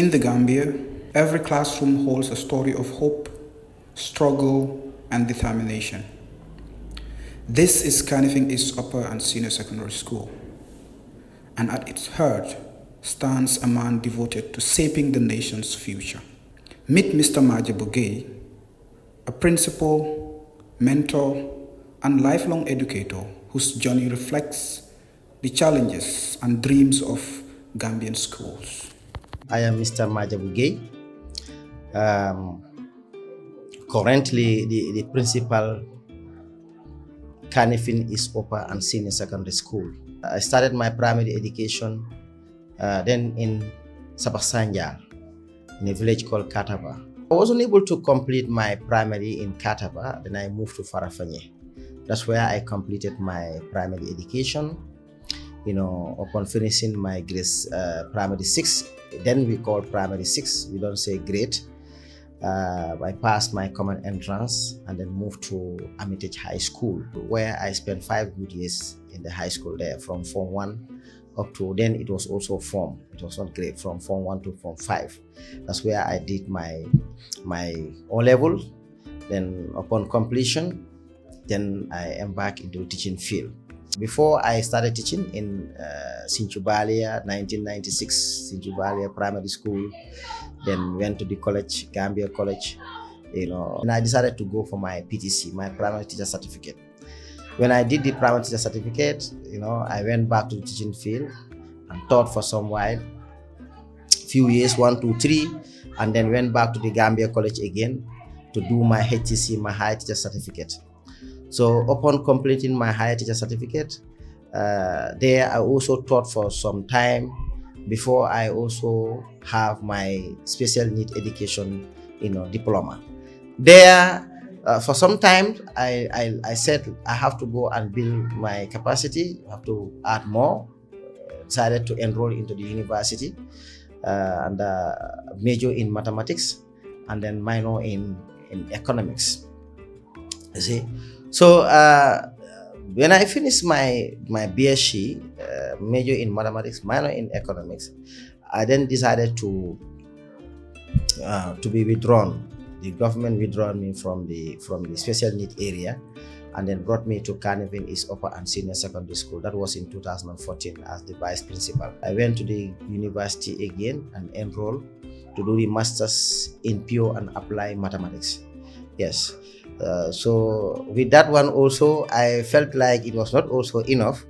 In the Gambia, every classroom holds a story of hope, struggle, and determination. This is Kanifing East Upper and Senior Secondary School, and at its heart stands a man devoted to shaping the nation's future. Meet Mr. Maja Bugay, a principal, mentor, and lifelong educator whose journey reflects the challenges and dreams of Gambian schools. I am Mr. Maja Bugay, currently the principal Kanifing East Upper and Senior Secondary School. I started my primary education then in Sabasanja, in a village called Kataba. I wasn't able to complete my primary in Kataba, then I moved to Farafanye. That's where I completed my primary education. Upon finishing my grades, primary 6, then we call primary 6, we don't say grade. I passed my common entrance and then moved to Armitage High School, where I spent 5 good years in the high school there, from Form 1 up to, then it was also Form, it was not grade, from Form 1 to Form 5. That's where I did my O-level. Then upon completion, then I embarked into the teaching field. Before I started teaching in Sinchubalia, 1996, Sinchubalia Primary School, then went to the college, Gambia College, and I decided to go for my PTC, my Primary Teacher Certificate. When I did the Primary Teacher Certificate, I went back to the teaching field and taught for some while, few years, 1, 2, 3, and then went back to the Gambia College again to do my HTC, my High Teacher Certificate. So upon completing my Higher Teacher Certificate, there I also taught for some time before I also have my special need education, diploma. There, for some time, I said I have to go and build my capacity, I have to add more. Decided to enroll into the university and major in mathematics and then minor in economics. You see. So when I finished my BSc, major in mathematics, minor in economics, I then decided to be withdrawn. The government withdrawn me from the special need area, and then brought me to Kanifing East Upper and Senior Secondary School. That was in 2014 as the vice principal. I went to the university again and enrolled to do the masters in pure and applied mathematics. Yes. So with that one also, I felt like it was not also enough.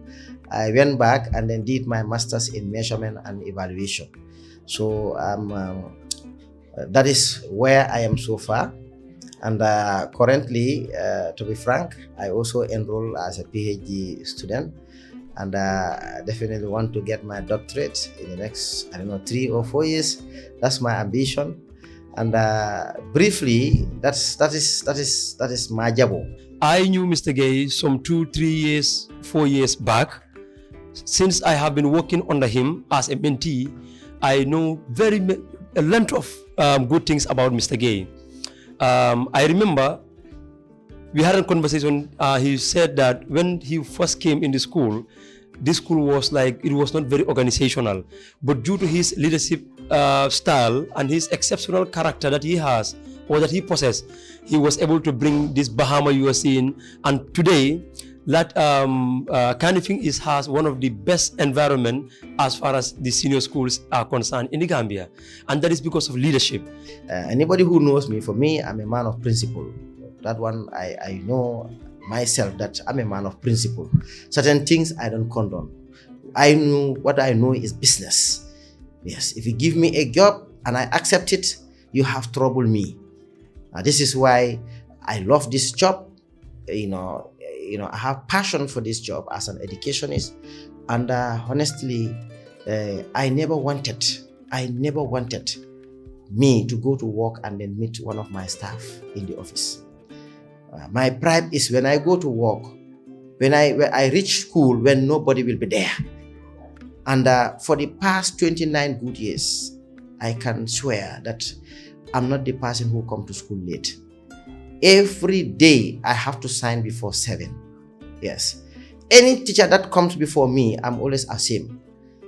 I went back and then did my master's in measurement and evaluation. So that is where I am so far. And currently, to be frank, I also enrolled as a PhD student, and definitely want to get my doctorate in the next, 3 or 4 years. That's my ambition. And briefly, that is my job. I knew Mr. Gay some 2, 3 years, 4 years back. Since I have been working under him as a mentee, I know a lot of good things about Mr. Gay. I remember we had a conversation. He said that when he first came in the school, this school was like, it was not very organizational, but due to his leadership style and his exceptional character that he has or that he possesses, he was able to bring this Bahama you are seeing. And today, that Kanifing has one of the best environment as far as the senior schools are concerned in the Gambia, and that is because of leadership. Anybody who knows me, for me, I'm a man of principle. That one, I know myself that I'm a man of principle. Certain things I don't condone. I know what I know is business. Yes, if you give me a job and I accept it, you have troubled me. This is why I love this job. I have passion for this job as an educationist, and honestly, I never wanted me to go to work and then meet one of my staff in the office. My pride is when I go to work, when I reach school, when nobody will be there. And for the past 29 good years, I can swear that I'm not the person who come to school late. Every day I have to sign before 7. Yes. Any teacher that comes before me, I'm always ashamed.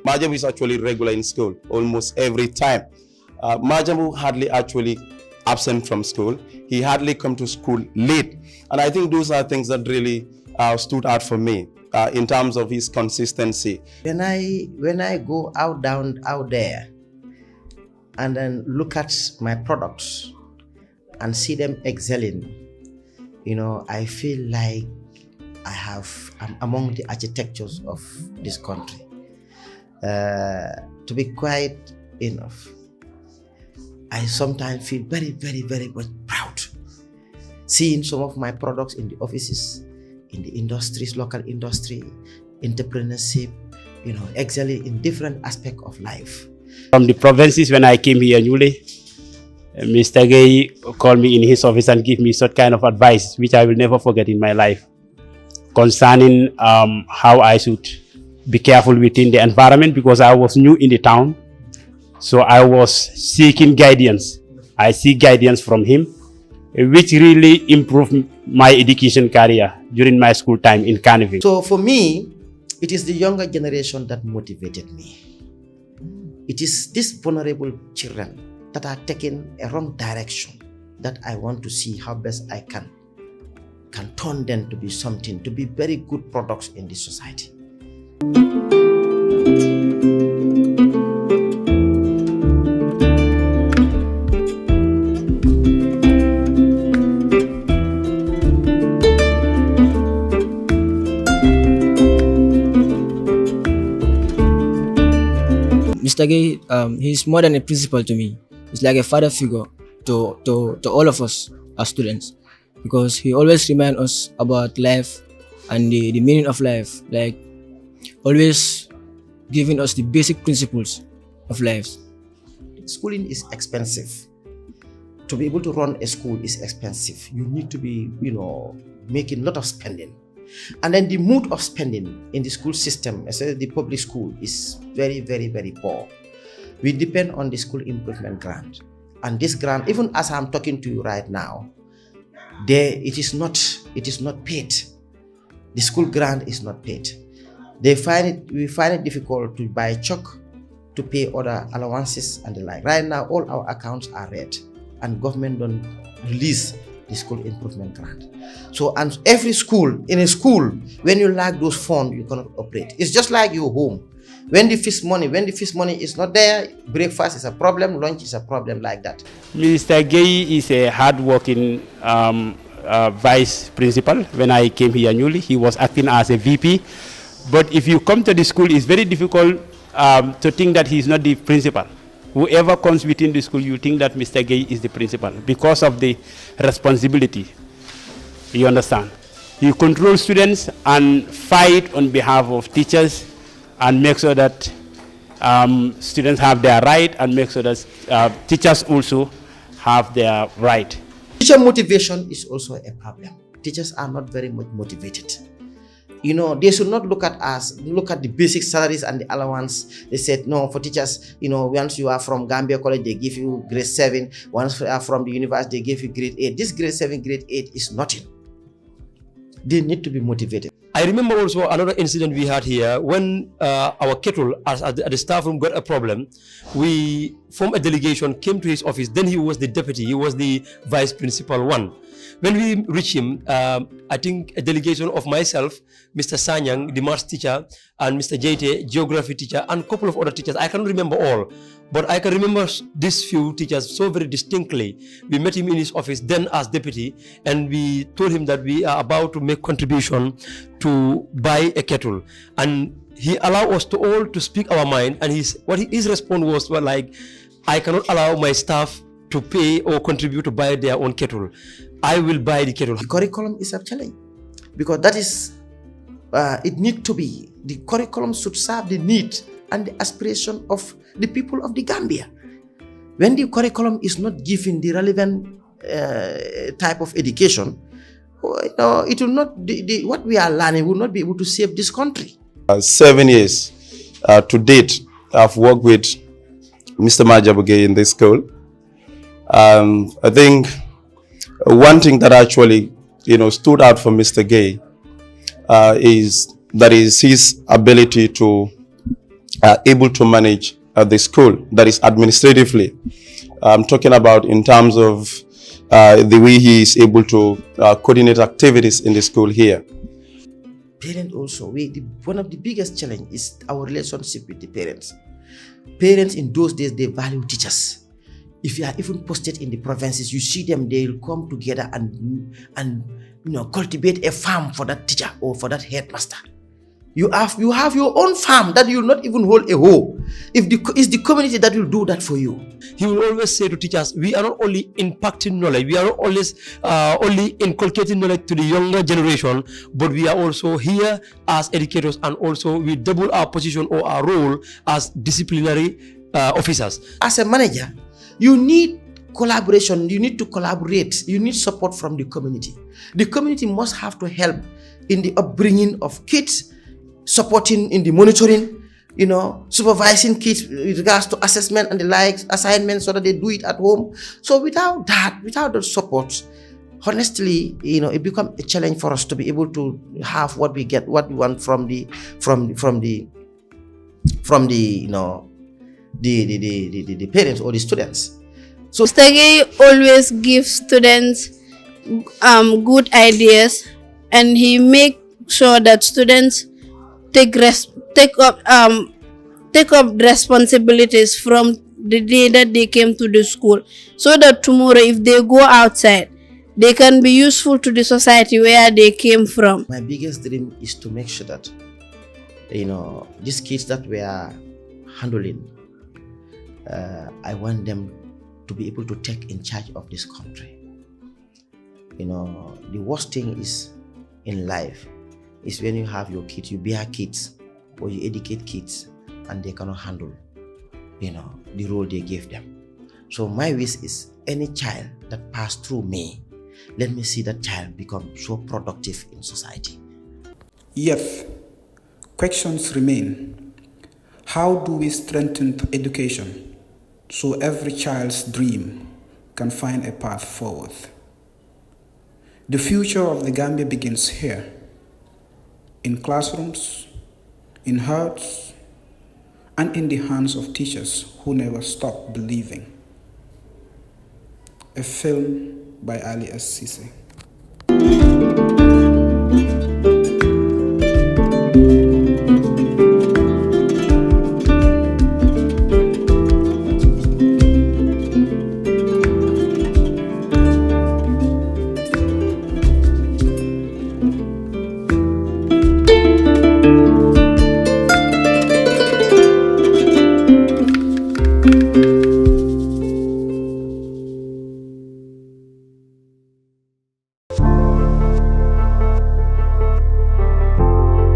My job is actually regular in school, almost every time. Majamu hardly actually absent from school. He hardly come to school late. And I think those are things that really stood out for me in terms of his consistency. When I go out there and then look at my products and see them excelling, I feel like I'm among the architectures of this country. To be quite enough, I sometimes feel very, very, very much proud seeing some of my products in the offices, in the industries, local industry, entrepreneurship, excelling in different aspects of life. From the provinces, when I came here newly, Mr. Gay called me in his office and gave me such kind of advice, which I will never forget in my life, concerning how I should be careful within the environment, because I was new in the town. So I was seeking guidance. I seek guidance from him, which really improved my education career during my school time in Carnival. So for me, it is the younger generation that motivated me. It is these vulnerable children that are taking a wrong direction that I want to see how best I can turn them to be something, to be very good products in this society. Mr. Gay, he's more than a principal to me. He's like a father figure to all of us as students, because he always reminds us about life and the meaning of life, like always giving us the basic principles of life. Schooling is expensive. To be able to run a school is expensive. You need to be, making a lot of spending. And then the mood of spending in the school system, especially the public school, is very, very, very poor. We depend on the school improvement grant. And this grant, even as I'm talking to you right now, it is not paid. The school grant is not paid. We find it difficult to buy chalk, to pay other allowances and the like. Right now, all our accounts are red, and government don't release the school improvement grant. So, and every school, in a school, when you lack those funds, you cannot operate. It's just like your home. When the feast money is not there, breakfast is a problem, lunch is a problem, like that. Mr. Gay is a hard-working vice principal. When I came here newly, he was acting as a VP. But if you come to the school, it's very difficult to think that he's not the principal. Whoever comes within the school, you think that Mr. Gay is the principal because of the responsibility. You understand? He controls students and fight on behalf of teachers and make sure that students have their right, and make sure that teachers also have their right. Teacher motivation is also a problem. Teachers are not very much motivated. They should not look at the basic salaries and the allowance. They said, no, for teachers, once you are from Gambia College, they give you grade 7. Once you are from the university, they give you grade 8. This grade 7, grade 8 is nothing. They need to be motivated. I remember also another incident we had here when our kettle at the staff room got a problem. We formed a delegation, came to his office. Then he was the deputy. He was the vice principal one. When we reached him, I think a delegation of myself, Mr. Sanyang, the maths teacher, and Mr. Jete, geography teacher, and a couple of other teachers. I can't remember all, but I can remember these few teachers so very distinctly. We met him in his office then as deputy, and we told him that we are about to make contribution to buy a kettle. And he allowed us to all to speak our mind, and his response was, well, like, I cannot allow my staff to pay or contribute to buy their own kettle. I will buy the kettle. The curriculum is a challenge, because that is, it needs to be, the curriculum should serve the need and the aspiration of the people of the Gambia. When the curriculum is not giving the relevant type of education, it will not, what we are learning will not be able to save this country. 7 years to date, I've worked with Mr. Majabuge in this school. I think one thing that actually, stood out for Mr. Gay is his ability to able to manage the school, that is administratively. I'm talking about in terms of the way he is able to coordinate activities in the school here. Parents also, one of the biggest challenge is our relationship with the parents. Parents in those days, they value teachers. If you are even posted in the provinces, you see them, they'll come together and cultivate a farm for that teacher or for that headmaster. You have your own farm that you'll not even hold a hoe. It's the community that will do that for you. He will always say to teachers, we are not only impacting knowledge, we are not always only inculcating knowledge to the younger generation, but we are also here as educators, and also we double our position or our role as disciplinary officers. As a manager, you need collaboration, you need to collaborate, you need support from the community. The community must have to help in the upbringing of kids, supporting in the monitoring, supervising kids with regards to assessment and the likes, assignments, so that they do it at home. So without the support, honestly, it becomes a challenge for us to be able to have what we want from the parents or the students. So Mr. Gay always gives students good ideas, and he makes sure that students take up responsibilities from the day that they came to the school, so that tomorrow if they go outside, they can be useful to the society where they came from. My biggest dream is to make sure that these kids that we are handling, I want them to be able to take in charge of this country. The worst thing is in life is when you have your kids, you bear kids or you educate kids and they cannot handle the role they gave them. So my wish is any child that passed through me, let me see that child become so productive in society. Yet, questions remain. How do we strengthen education so every child's dream can find a path forward? The future of the Gambia begins here, in classrooms, in hearts, and in the hands of teachers who never stop believing. A film by Ali S. Sise.